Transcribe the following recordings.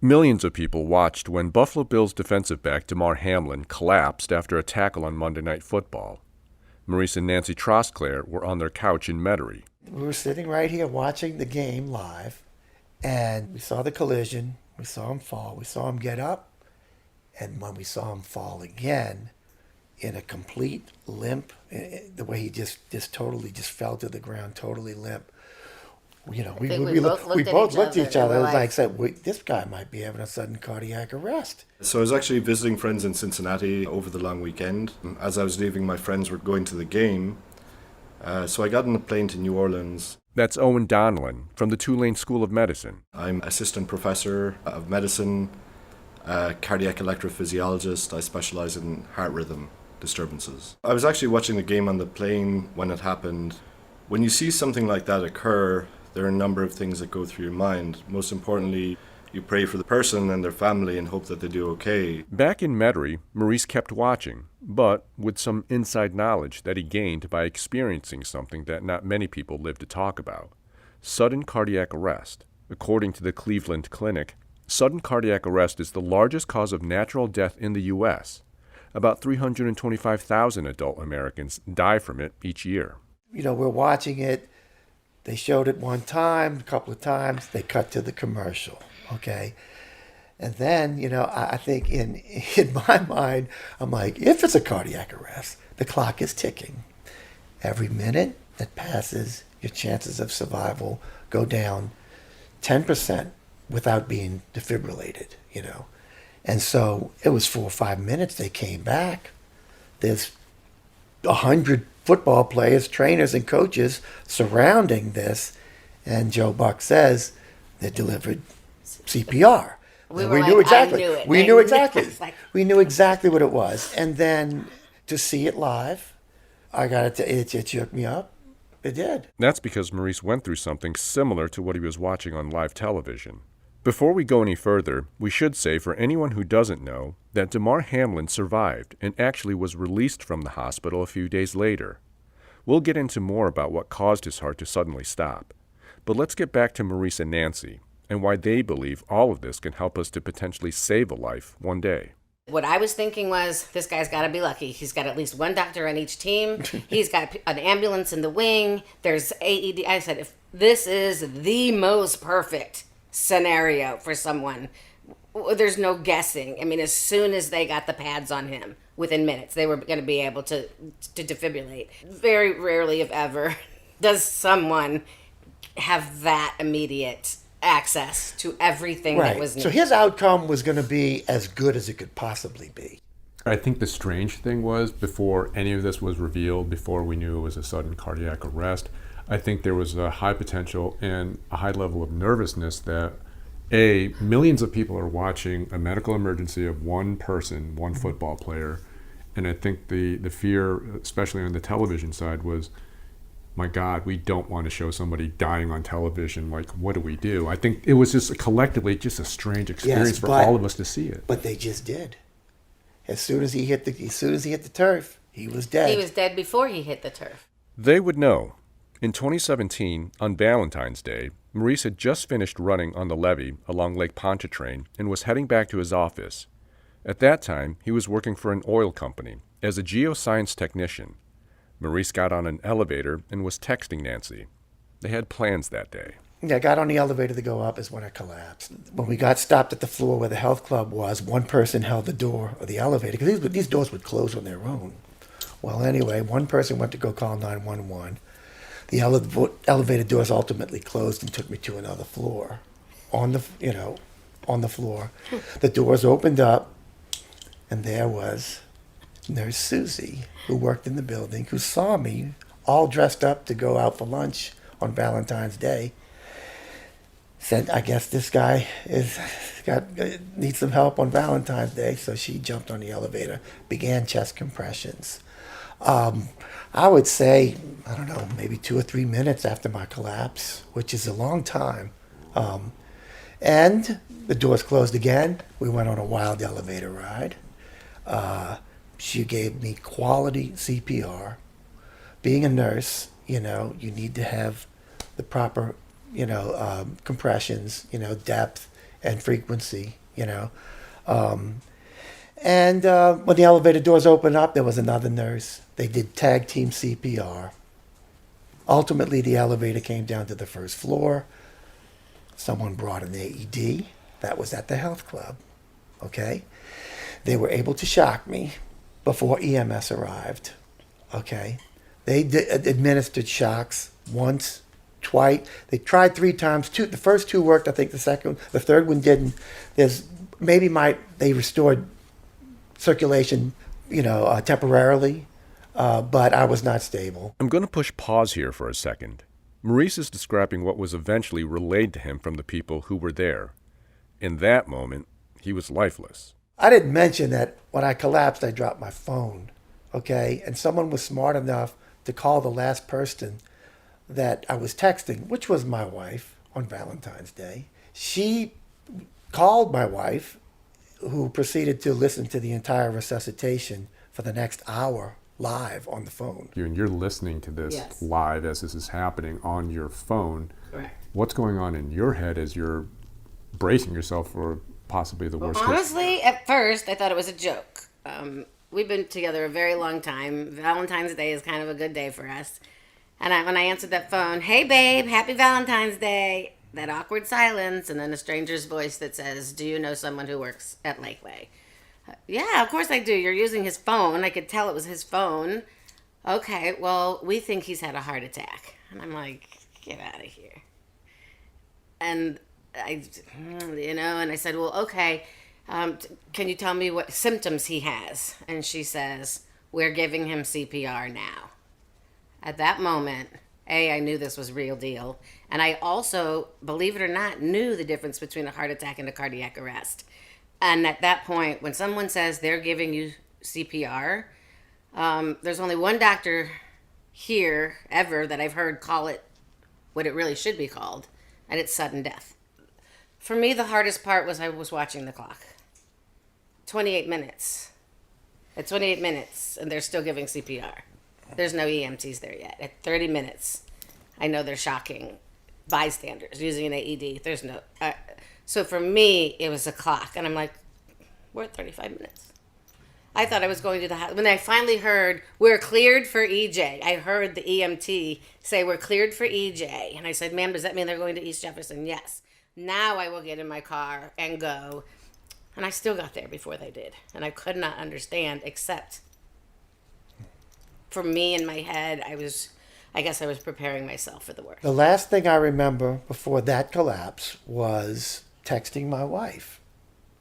Millions of people watched when Buffalo Bills defensive back Damar Hamlin collapsed after a tackle on Monday Night Football. Maurice and Nancy Trosclair were on their couch in Metairie. We were sitting right here watching the game live, and we saw the collision. We saw him fall. We saw him get up, and when we saw him fall again, in a complete limp, the way he just totally just fell to the ground, totally limp. You know, we both looked at each other and like said, this guy might be having a sudden cardiac arrest. So I was actually visiting friends in Cincinnati over the long weekend. As I was leaving, my friends were going to the game. So I got on a plane to New Orleans. That's Owen Donlan from the Tulane School of Medicine. I'm assistant professor of medicine, cardiac electrophysiologist. I specialize in heart rhythm disturbances. I was actually watching the game on the plane when it happened. When you see something like that occur, there are a number of things that go through your mind. Most importantly, you pray for the person and their family and hope that they do okay. Back in Metairie, Maurice kept watching, but with some inside knowledge that he gained by experiencing something that not many people live to talk about: sudden cardiac arrest. According to the Cleveland Clinic, sudden cardiac arrest is the largest cause of natural death in the U.S. About 325,000 adult Americans die from it each year. You know, we're watching it. They showed it one time, a couple of times. They cut to the commercial, okay? And then, you know, I think in my mind, I'm like, if it's a cardiac arrest, the clock is ticking. Every minute that passes, your chances of survival go down 10% without being defibrillated, you know. And so it was 4 or 5 minutes. They came back. There's 100 football players, trainers, and coaches surrounding this. And Joe Buck says they delivered CPR. We knew exactly. I knew it. We knew exactly. We knew exactly what it was. And then to see it live, I got it shook me up. It did. That's because Maurice went through something similar to what he was watching on live television. Before we go any further, we should say for anyone who doesn't know that Damar Hamlin survived and actually was released from the hospital a few days later. We'll get into more about what caused his heart to suddenly stop. But let's get back to Maurice and Nancy and why they believe all of this can help us to potentially save a life one day. What I was thinking was, this guy's got to be lucky. He's got at least one doctor on each team. He's got an ambulance in the wing. There's AED. I said, if this is the most perfect scenario for someone, there's no guessing. I mean, as soon as they got the pads on him, within minutes, they were going to be able to defibrillate. Very rarely, if ever, does someone have that immediate access to everything that was needed. So his outcome was going to be as good as it could possibly be. I think the strange thing was, before any of this was revealed, before we knew it was a sudden cardiac arrest, I think there was a high potential and a high level of nervousness that, millions of people are watching a medical emergency of one person, one football player, and I think the fear, especially on the television side, was, my God, we don't want to show somebody dying on television. Like, what do we do? I think it was just collectively just a strange experience for all of us to see it. But they just did. As soon as he hit the turf, he was dead. He was dead before he hit the turf. They would know. In 2017, on Valentine's Day, Maurice had just finished running on the levee along Lake Pontchartrain and was heading back to his office. At that time, he was working for an oil company as a geoscience technician. Maurice got on an elevator and was texting Nancy. They had plans that day. Yeah, I got on the elevator to go up is when I collapsed. When we got stopped at the floor where the health club was, one person held the door of the elevator, because these doors would close on their own. Well, anyway, one person went to go call 911. The elevator doors ultimately closed and took me to another floor. On the floor, the doors opened up, and there was Nurse Susie, who worked in the building, who saw me all dressed up to go out for lunch on Valentine's Day. Said, I guess this guy needs some help on Valentine's Day. So she jumped on the elevator, began chest compressions. I would say, I don't know, maybe 2 or 3 minutes after my collapse, which is a long time. And the doors closed again. We went on a wild elevator ride. She gave me quality CPR. Being a nurse, you need to have the proper, compressions, depth, and frequency, And when the elevator doors opened up, there was another nurse. They did tag team CPR. Ultimately, the elevator came down to the first floor. Someone brought an AED. That was at the health club. Okay? They were able to shock me before EMS arrived. Okay? They administered shocks once, twice. They tried 3 times. The first 2 worked. I think the third one didn't. They restored circulation, temporarily, but I was not stable. I'm going to push pause here for a second. Maurice is describing what was eventually relayed to him from the people who were there. In that moment, he was lifeless. I didn't mention that when I collapsed, I dropped my phone, okay? And someone was smart enough to call the last person that I was texting, which was my wife, on Valentine's Day. She called my wife, who proceeded to listen to the entire resuscitation for the next hour live on the phone. You're listening to this Yes. live as this is happening on your phone. Correct. What's going on in your head as you're bracing yourself for possibly the worst case? Honestly, at first, I thought it was a joke. We've been together a very long time. Valentine's Day is kind of a good day for us. And when I answered that phone, "Hey, babe, happy Valentine's Day," that awkward silence, and then a stranger's voice that says, "Do you know someone who works at Lakeway?" Yeah, of course I do. You're using his phone. I could tell it was his phone. Okay, well, we think he's had a heart attack. And I'm like, get out of here. And I said, well, okay, can you tell me what symptoms he has? And she says, we're giving him CPR now. At that moment, I knew this was real deal. And I also, believe it or not, knew the difference between a heart attack and a cardiac arrest. And at that point, when someone says they're giving you CPR, there's only one doctor here ever that I've heard call it what it really should be called, and it's sudden death. For me, the hardest part was I was watching the clock. 28 minutes. At 28 minutes, and they're still giving CPR. There's no EMTs there yet. At 30 minutes, I know they're shocking bystanders using an AED. There's no... so for me, it was a clock, and I'm like, we're at 35 minutes. I thought I was going to the house. When I finally heard, we're cleared for EJ, I heard the EMT say, we're cleared for EJ. And I said, ma'am, does that mean they're going to East Jefferson? Yes. Now I will get in my car and go. And I still got there before they did. And I could not understand, except for me in my head, I guess I was preparing myself for the worst. The last thing I remember before that collapse was texting my wife.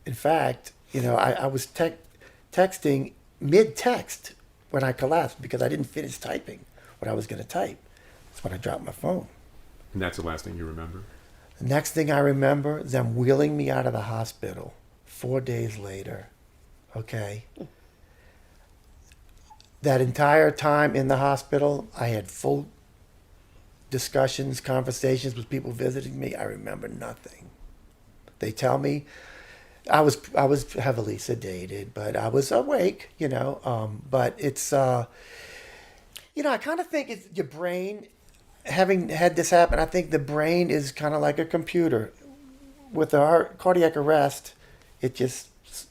In fact, I was texting mid-text when I collapsed because I didn't finish typing what I was going to type. That's when I dropped my phone. And that's the last thing you remember? The next thing I remember, them wheeling me out of the hospital 4 days later. Okay? That entire time in the hospital, I had full discussions, conversations with people visiting me. I remember nothing. They tell me I was heavily sedated, but I was awake, but it's, I kind of think it's your brain, having had this happen, I think the brain is kind of like a computer. With a cardiac arrest, the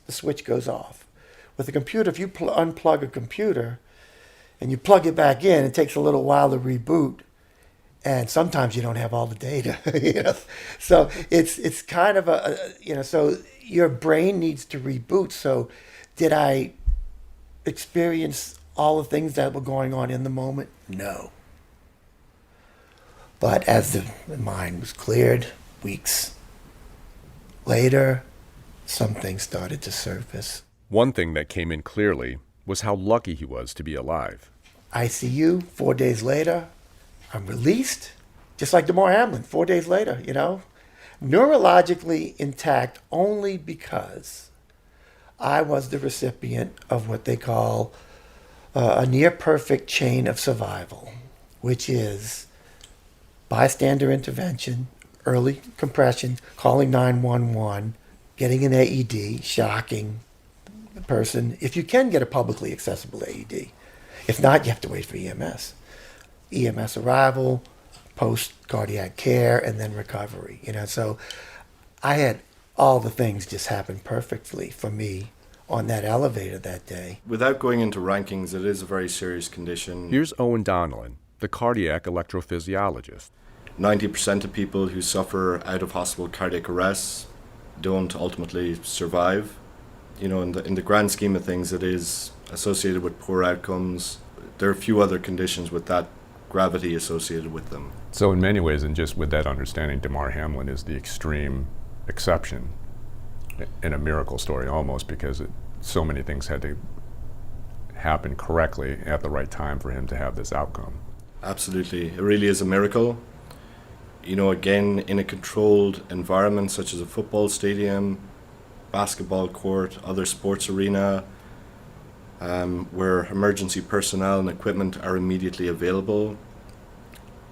switch goes off. With a computer, if you unplug a computer and you plug it back in, it takes a little while to reboot. And sometimes you don't have all the data, So it's kind of so your brain needs to reboot. So did I experience all the things that were going on in the moment? No. But as the mind was cleared, weeks later, some things started to surface. One thing that came in clearly was how lucky he was to be alive. ICU, 4 days later, I'm released, just like Damar Hamlin, 4 days later, Neurologically intact only because I was the recipient of what they call a near-perfect chain of survival, which is bystander intervention, early compression, calling 911, getting an AED, shocking the person. If you can get a publicly accessible AED. If not, you have to wait for EMS. EMS arrival, post-cardiac care, and then recovery. So I had all the things just happened perfectly for me on that elevator that day. Without going into rankings, it is a very serious condition. Here's Owen Donnellan, the cardiac electrophysiologist. 90% of people who suffer out-of-hospital cardiac arrests don't ultimately survive. You know, in the grand scheme of things, it is associated with poor outcomes. There are a few other conditions with that gravity associated with them. So in many ways, and just with that understanding, Damar Hamlin is the extreme exception in a miracle story almost, because so many things had to happen correctly at the right time for him to have this outcome. Absolutely. It really is a miracle. You know, again, in a controlled environment such as a football stadium, basketball court, other sports arena, where emergency personnel and equipment are immediately available,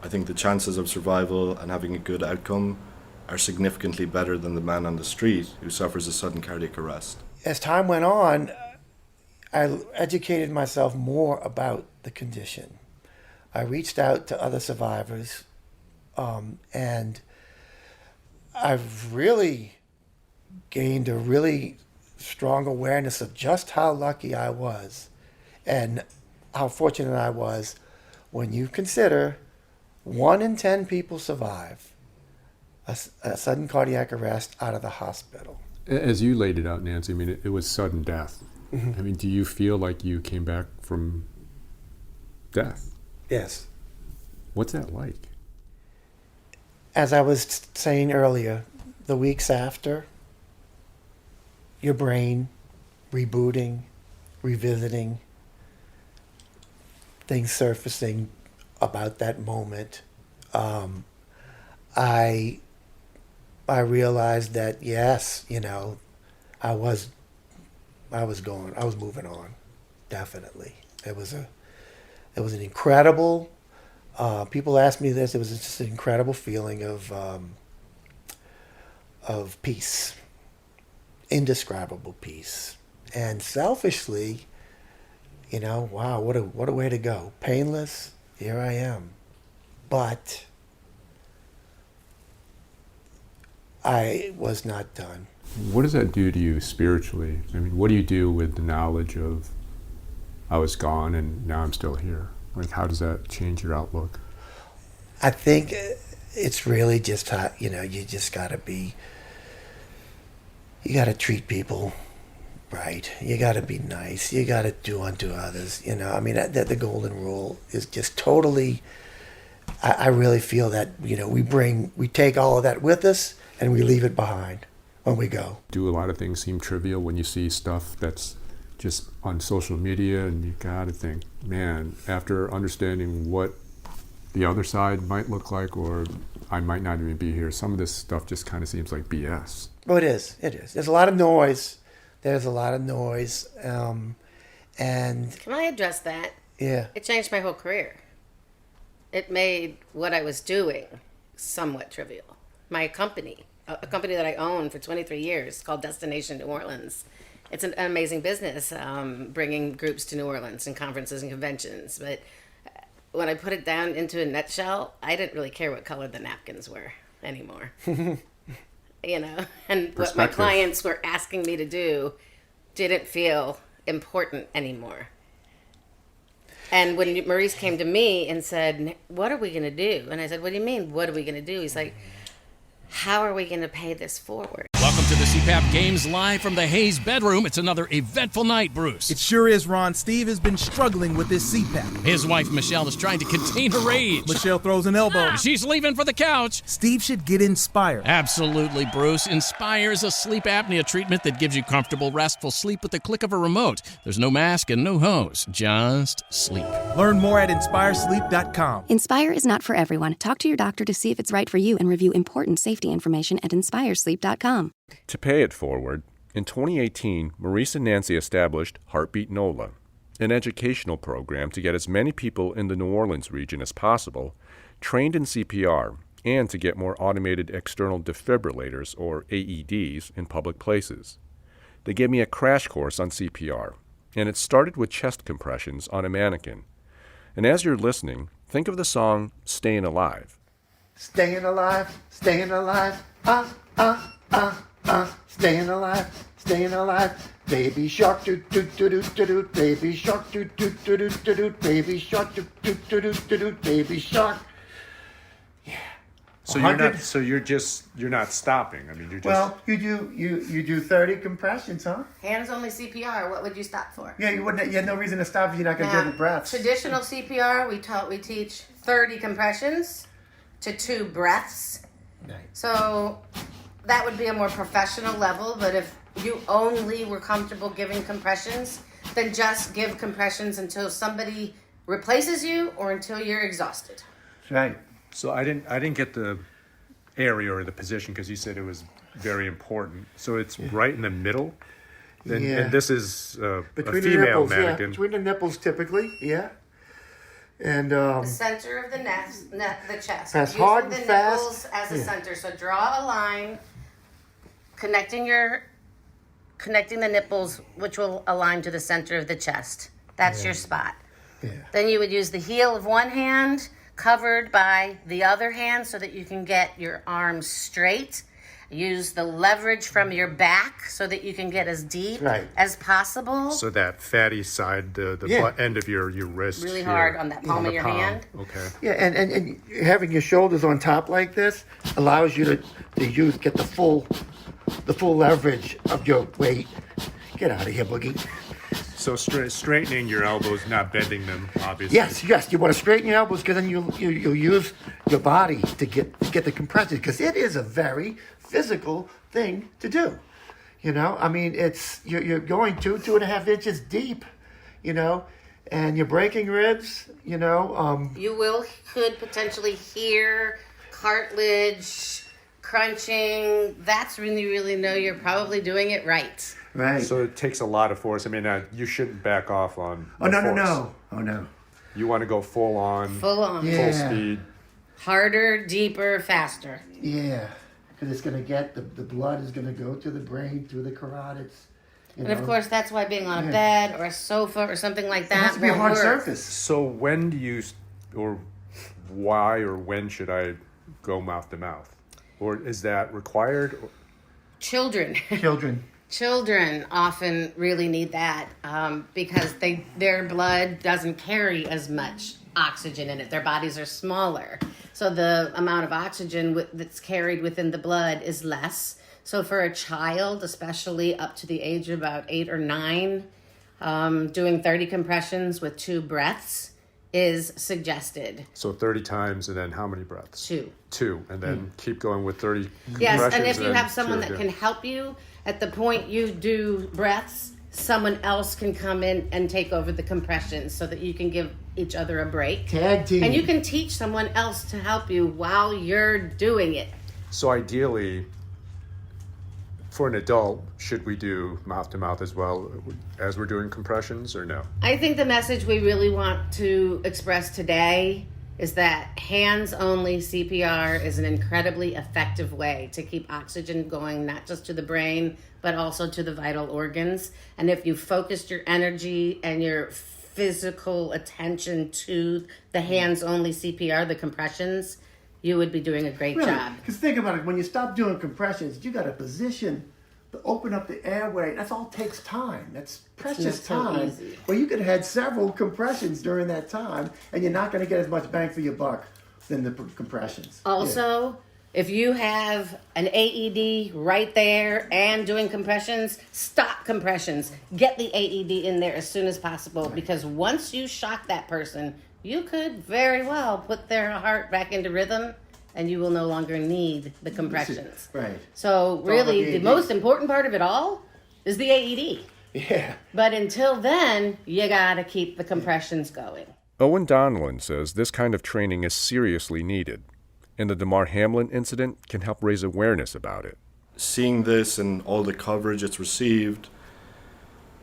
I think the chances of survival and having a good outcome are significantly better than the man on the street who suffers a sudden cardiac arrest. As time went on, I educated myself more about the condition. I reached out to other survivors, and I've really gained a really strong awareness of just how lucky I was and how fortunate I was when you consider 1 in 10 people survive a sudden cardiac arrest out of the hospital. As you laid it out, Nancy, I mean, it was sudden death. I mean, do you feel like you came back from death? Yes. What's that like? As I was saying earlier, the weeks after, your brain rebooting, revisiting, things surfacing about that moment. I realized that yes, you know, I was moving on, definitely. It was an incredible. People ask me this. It was just an incredible feeling of peace, indescribable peace, and selfishly, you know, wow, what a way to go. Painless. Here I am, but I was not done. What does that do to you spiritually? I mean, what do you do with the knowledge of I was gone and now I'm still here? Like, how does that change your outlook? I think it's really just how, you know, you just got to treat people right. You got to be nice. You got to do unto others. You know, I mean, that the golden rule is just totally, I really feel that, you know, we take all of that with us and we leave it behind when we go. Do a lot of things seem trivial when you see stuff that's just on social media, and you gotta think, man, after understanding what the other side might look like, or I might not even be here, some of this stuff just kind of seems like BS. Well, it is. There's a lot of noise. And Can I address that? yeah, It changed my whole career. It made what I was doing somewhat trivial. My company, a company that I own for 23 years called Destination New Orleans. It's an amazing business, bringing groups to New Orleans and conferences and conventions. But when I put it down into a nutshell, I didn't really care what color the napkins were anymore. You know, and what my clients were asking me to do didn't feel important anymore. And when Maurice came to me and said, "What are we going to do?" And I said, "What do you mean, what are we going to do?" He's like, "How are we going to pay this forward?" Welcome to the CPAP Games live from the Hayes bedroom. It's another eventful night, Bruce. It sure is, Ron. Steve has been struggling with his CPAP. His wife, Michelle, is trying to contain her rage. Michelle throws an elbow. She's leaving for the couch. Steve should get Inspire. Absolutely, Bruce. Inspire is a sleep apnea treatment that gives you comfortable, restful sleep with the click of a remote. There's no mask and no hose. Just sleep. Learn more at inspiresleep.com. Inspire is not for everyone. Talk to your doctor to see if it's right for you and review important safety information at inspiresleep.com. To pay it forward, in 2018, Maurice and Nancy established Heartbeat NOLA, an educational program to get as many people in the New Orleans region as possible trained in CPR and to get more automated external defibrillators, or AEDs, in public places. They gave me a crash course on CPR, and it started with chest compressions on a mannequin. And as you're listening, think of the song Staying Alive. staying alive, staying alive, staying alive. Baby shark, doo doo doo doo doo doo. Baby shark, doo doo doo doo doo doo. Baby shark, doo doo doo doo doo doo. Baby shark. Yeah. So 100. you're not stopping. I mean, you're just. Well, you do 30 compressions, huh? Hands only CPR. What would you stop for? Yeah, you wouldn't. You had no reason to stop if you're not going to Now, get the breaths. Traditional CPR, we teach 30 compressions to 2 breaths. Right. So that would be a more professional level, but if you only were comfortable giving compressions, then just give compressions until somebody replaces you or until you're exhausted. Right. So I didn't get the area or the position because you said it was very important. So it's right in the middle. And this is a Between female the nipples, mannequin. yeah. Between the nipples, typically, yeah. And The center of the the chest. Press Using hard the and fast. nipples as a Yeah. center. So draw a line, connecting the nipples, which will align to the center of the chest. That's your spot. yeah. Then you would use the heel of one hand covered by the other hand so that you can get your arms straight. Use the leverage from your back so that you can get as deep Right. as possible. So that fatty side, the Yeah. butt end of your wrist. Really here, hard on that palm of the your palm. hand. Okay. Yeah, and having your shoulders on top like this allows you to get the full leverage of your weight. Get out of here, Boogie. So straightening your elbows, not bending them, obviously. Yes. You want to straighten your elbows because then you'll use your body to get the compression because it is a very physical thing to do. You know, I mean, it's you're going 2.5 inches deep. You know, and you're breaking ribs. You know. You could potentially hear cartilage crunching. That's when you really know you're probably doing it right. Right. So it takes a lot of force. I mean, you shouldn't back off on. Oh no. force. Oh no. You want to go full on, Full on. Yeah. full speed. Harder, deeper, faster. Yeah, because it's going to get the blood is going to go to the brain through the carotids. You And of know. course, that's why being on a Yeah. bed or a sofa or something like It that has to be a won't hard work. surface. So when do you, or why or when should I go mouth to mouth? Or is that required? Children. Children. Often really need that because their blood doesn't carry as much oxygen in it. Their bodies are smaller. So the amount of oxygen that's carried within the blood is less. So for a child, especially up to the age of about 8 or 9, doing 30 compressions with 2 breaths is suggested. So 30 times, and then how many breaths? 2. 2, and then keep going with 30 Yes, and compressions, if you then have someone 2 that again. can help you at the point you do breaths, someone else can come in and take over the compressions so that you can give each other a break. Tag team. And you can teach someone else to help you while you're doing it. So ideally, for an adult, should we do mouth to mouth as well as we're doing compressions, or no? I think the message we really want to express today is that hands-only CPR is an incredibly effective way to keep oxygen going, not just to the brain, but also to the vital organs. And if you focused your energy and your physical attention to the hands-only CPR, the compressions, you would be doing a great job. Because think about it, when you stop doing compressions, you got to position to open up the airway. That's all takes time. That's precious Not so time. easy. Well, you could have had several compressions during that time, and you're not going to get as much bang for your buck than the compressions. Also, if you have an AED right there and doing compressions, stop compressions. Get the AED in there as soon as possible because once you shock that person, you could very well put their heart back into rhythm and you will no longer need the compressions. Right. So really, the AED. most important part of it all is the AED. Yeah. But until then, you gotta keep the compressions going. Owen Donlin says this kind of training is seriously needed, and the Damar Hamlin incident can help raise awareness about it. Seeing this and all the coverage it's received,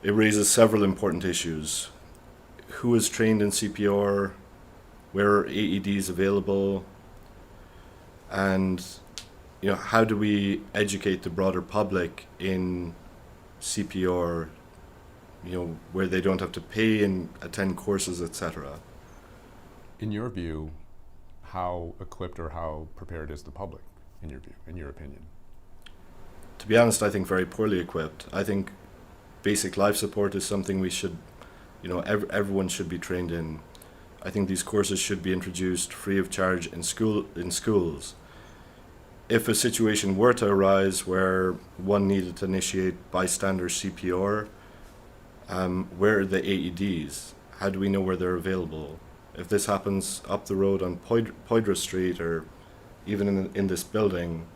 it raises several important issues. Who is trained in CPR? Where are AEDs available? And how do we educate the broader public in CPR, where they don't have to pay and attend courses, etc. In your view, how equipped or how prepared is the public, in your view, in your opinion? To be honest, I think very poorly equipped. I think basic life support is something we should, everyone should be trained in. I think these courses should be introduced free of charge in schools. If a situation were to arise where one needed to initiate bystander CPR, where are the AEDs? How do we know where they're available? If this happens up the road on Poydras Street or even in this building,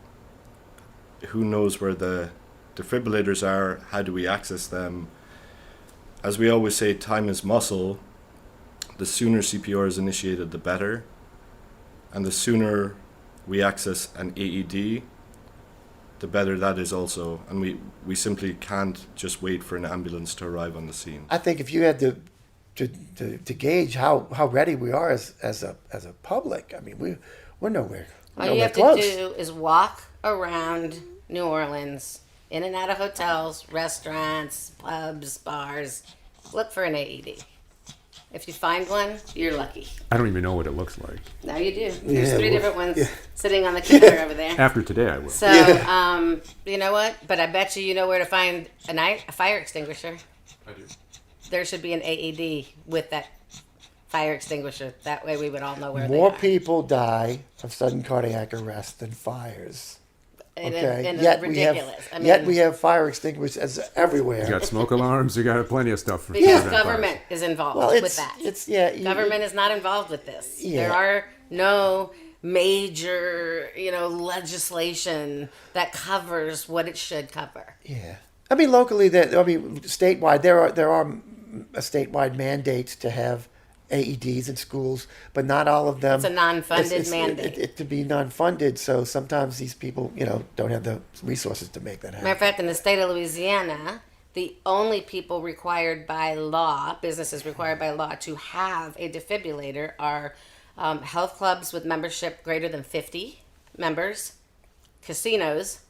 who knows where the defibrillators are? How do we access them? As we always say, time is muscle. The sooner CPR is initiated, the better. And the sooner we access an AED, the better that is also. And we simply can't just wait for an ambulance to arrive on the scene. I think if you had to gauge how ready we are as a public, I mean, we're nowhere. All you have to do is walk around New Orleans, in and out of hotels, restaurants, pubs, bars. Look for an AED. If you find one, you're lucky. I don't even know what it looks like. Now you do. There's three different ones sitting on the counter over there. After today, I will. So, you know what? But I bet you know where to find a fire extinguisher. I do. There should be an AED with that fire extinguisher. That way we would all know where they are. More people die of sudden cardiac arrest than fires. And yet ridiculous. We have fire extinguishers everywhere. You got smoke alarms. You got plenty of stuff for because prevent government fires. is involved with that. Government is not involved with this. Yeah. There are no major, legislation that covers what it should cover. Yeah, I mean locally, statewide, there are statewide mandates to have AEDs in schools, but not all of them. It's a non-funded mandate. It to be non-funded, so sometimes these people, don't have the resources to make that happen. Matter of fact, in the state of Louisiana, the only people required by law, businesses required by law to have a defibrillator are health clubs with membership greater than 50 members, casinos,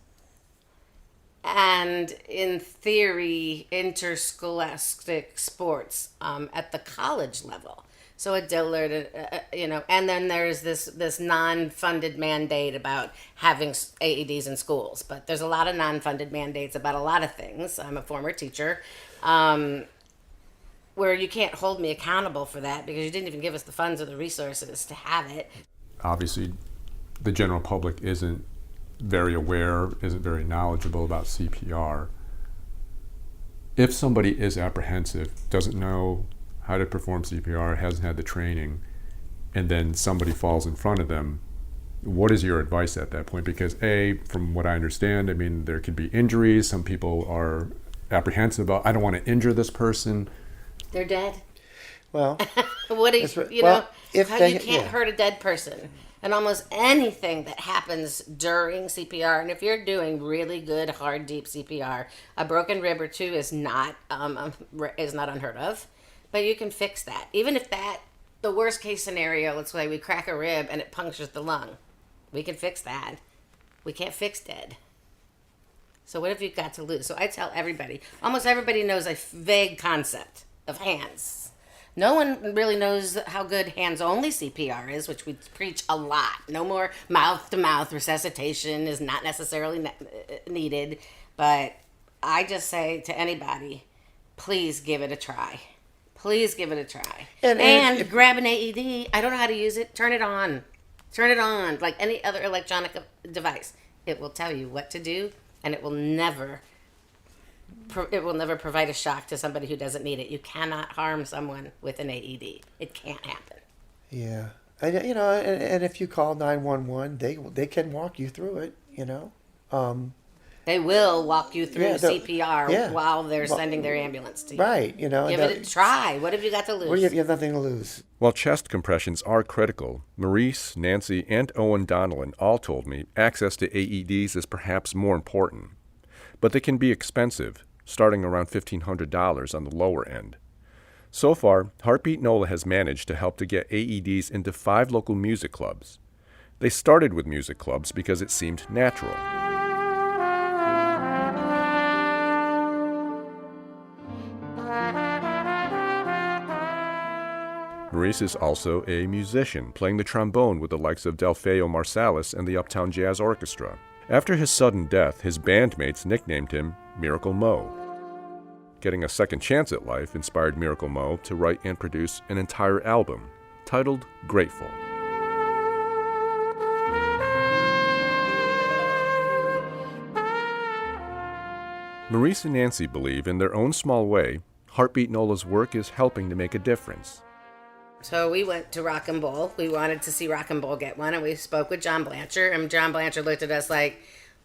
and in theory, interscholastic sports at the college level. So a Dillard, and then there's this non-funded mandate about having AEDs in schools. But there's a lot of non-funded mandates about a lot of things. I'm a former teacher, where you can't hold me accountable for that because you didn't even give us the funds or the resources to have it. Obviously, the general public isn't very aware, isn't very knowledgeable about CPR. If somebody is apprehensive, doesn't know how to perform CPR, hasn't had the training, and then somebody falls in front of them, what is your advice at that point? Because from what I understand, there could be injuries. Some people are apprehensive about, I don't want to injure this person. They're dead. Well, you can't hurt a dead person. And almost anything that happens during CPR, and if you're doing really good, hard, deep CPR, a broken rib or two is not unheard of. But you can fix that. Even if the worst case scenario, let's say we crack a rib and it punctures the lung, we can fix that. We can't fix dead. So what have you got to lose? So I tell everybody, almost everybody knows a vague concept of hands. No one really knows how good hands-only CPR is, which we preach a lot. No more mouth-to-mouth resuscitation is not necessarily needed. But I just say to anybody, please give it a try. Please give it a try. And grab an AED. I don't know how to use it. Turn it on. Turn it on like any other electronic device. It will tell you what to do, and it will never provide a shock to somebody who doesn't need it. You cannot harm someone with an AED. It can't happen. Yeah, and if you call 911, they can walk you through it. They will walk you through CPR while they're sending their ambulance to you. Right, Give it a try. What have you got to lose? You have nothing to lose. While chest compressions are critical, Maurice, Nancy, and Owen Donnellan all told me access to AEDs is perhaps more important. But they can be expensive, starting around $1,500 on the lower end. So far, Heartbeat NOLA has managed to help to get AEDs into 5 local music clubs. They started with music clubs because it seemed natural. Maurice is also a musician, playing the trombone with the likes of Delfeo Marsalis and the Uptown Jazz Orchestra. After his sudden death, his bandmates nicknamed him Miracle Meaux. Getting a second chance at life inspired Miracle Meaux to write and produce an entire album titled Grateful. Maurice and Nancy believe, in their own small way, Heartbeat NOLA's work is helping to make a difference. So we went to Rock and Roll. We wanted to see Rock and Roll get one, and we spoke with John Blanchard, and John Blanchard looked at us like,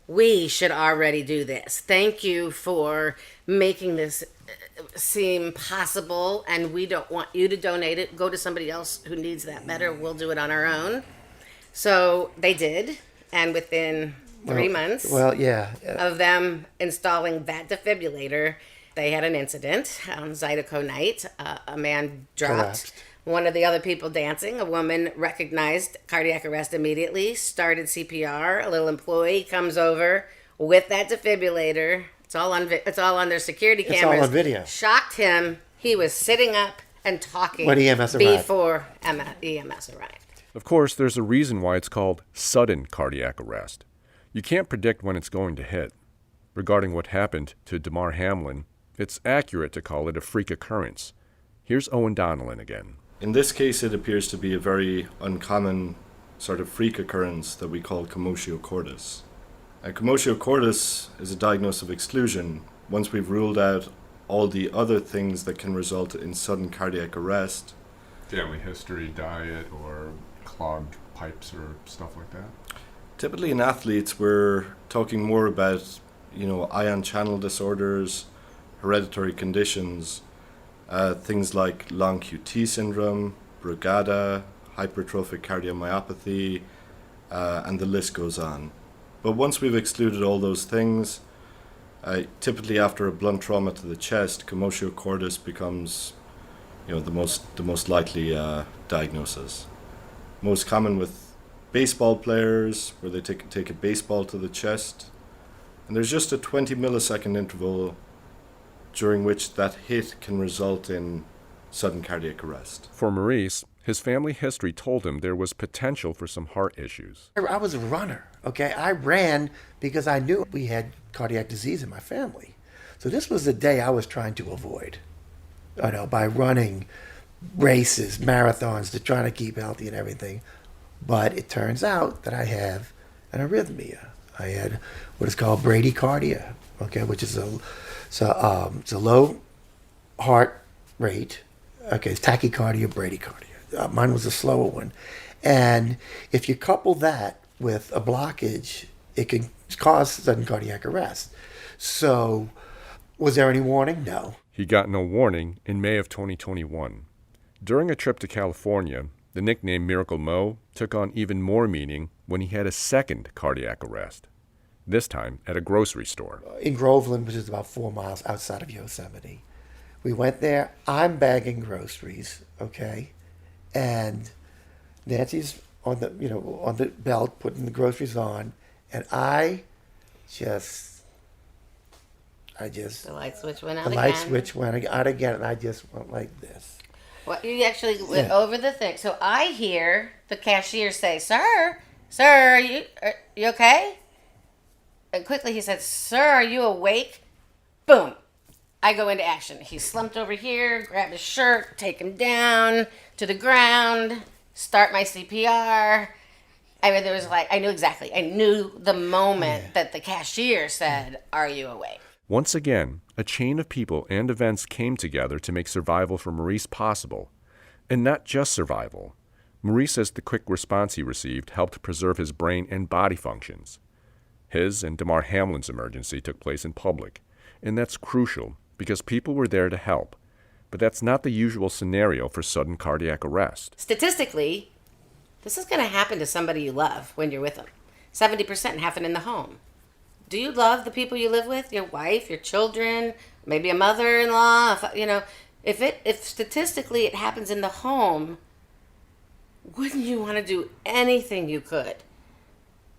we should already do this. Thank you for making this seem possible, and we don't want you to donate it. Go to somebody else who needs that better. We'll do it on our own. So they did, and within 3 months of them installing that defibrillator, they had an incident on Zydeco night. A man dropped. Collapsed. One of the other people dancing, a woman recognized cardiac arrest immediately, started CPR. A little employee comes over with that defibrillator. It's all on their security cameras. It's all on video. Shocked him. He was sitting up and talking when EMS arrived. Before EMS arrived. Of course, there's a reason why it's called sudden cardiac arrest. You can't predict when it's going to hit. Regarding what happened to Damar Hamlin, it's accurate to call it a freak occurrence. Here's Owen Donnellan again. In this case, it appears to be a very uncommon sort of freak occurrence that we call commotio cordis. Commotio cordis is a diagnosis of exclusion. Once we've ruled out all the other things that can result in sudden cardiac arrest. Family history, diet, or clogged pipes or stuff like that? Typically in athletes, we're talking more about, ion channel disorders, hereditary conditions, things like long QT syndrome, Brugada, hypertrophic cardiomyopathy, and the list goes on. But once we've excluded all those things, typically after a blunt trauma to the chest, commotio cordis becomes, the most likely diagnosis. Most common with baseball players, where they take a baseball to the chest, and there's just a 20 millisecond interval during which that hit can result in sudden cardiac arrest. For Maurice, his family history told him there was potential for some heart issues. I was a runner, okay? I ran because I knew we had cardiac disease in my family. So this was the day I was trying to avoid, by running races, marathons, to try to keep healthy and everything. But it turns out that I have an arrhythmia. I had what is called bradycardia, okay, which is it's a low heart rate. Okay, it's tachycardia, bradycardia. Mine was a slower one. And if you couple that with a blockage, it can cause sudden cardiac arrest. So was there any warning? No. He got no warning in May of 2021. During a trip to California, the nickname Miracle Meaux took on even more meaning when he had a second cardiac arrest, this time at a grocery store. In Groveland, which is about 4 miles outside of Yosemite. We went there. I'm bagging groceries, okay? And Nancy's on the belt, putting the groceries on, and I just The light switch went out the again. light switch went out again, and I just went like this. Well, you actually went over the thing. So I hear the cashier say, Sir, are you okay? And quickly he said, Sir, are you awake? Boom. I go into action. He's slumped over here, grab his shirt, take him down to the ground, start my CPR. I mean, I knew exactly. I knew the moment that the cashier said, Are you awake? Once again, a chain of people and events came together to make survival for Maurice possible. And not just survival. Maurice says the quick response he received helped preserve his brain and body functions. His and Damar Hamlin's emergency took place in public, and that's crucial because people were there to help. But that's not the usual scenario for sudden cardiac arrest. Statistically, this is going to happen to somebody you love when you're with them. 70% happen in the home. Do you love the people you live with? Your wife, your children, maybe a mother-in-law? If statistically it happens in the home, wouldn't you want to do anything you could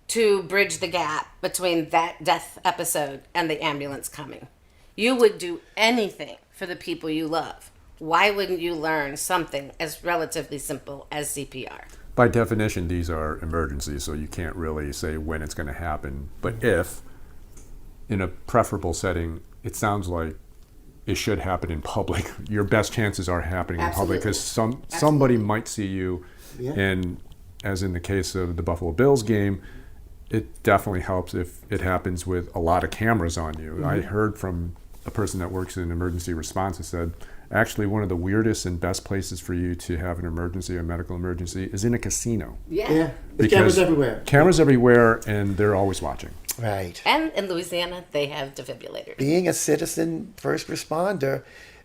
to bridge the gap between that death episode and the ambulance coming? You would do anything for the people you love. Why wouldn't you learn something as relatively simple as CPR? By definition, these are emergencies, so you can't really say when it's going to happen. But if, in a preferable setting, it sounds like it should happen in public. Your best chances are happening in public because somebody might see you. Yeah. And as in the case of the Buffalo Bills game, it definitely helps if it happens with a lot of cameras on you. I heard from a person that works in emergency response who said, actually, one of the weirdest and best places for you to have an emergency, a medical emergency, is in a casino. Yeah. There's cameras everywhere. Cameras everywhere, and they're always watching. Right. And in Louisiana, they have defibrillators. Being a citizen first responder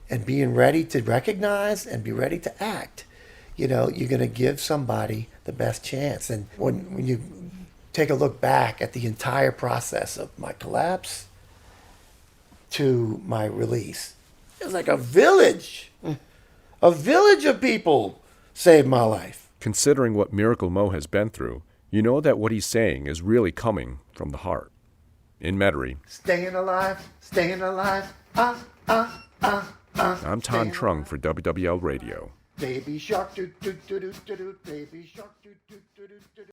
and being ready to recognize and be ready to act, you're going to give somebody the best chance. And when you take a look back at the entire process of my collapse to my release, it was like a village of people saved my life. Considering what Miracle Mo has been through, you know that what he's saying is really coming from the heart. In Metairie, Staying alive, I'm Ton Trung for WWL Radio. baby shark, do do do do do do, baby shark, do do do do do.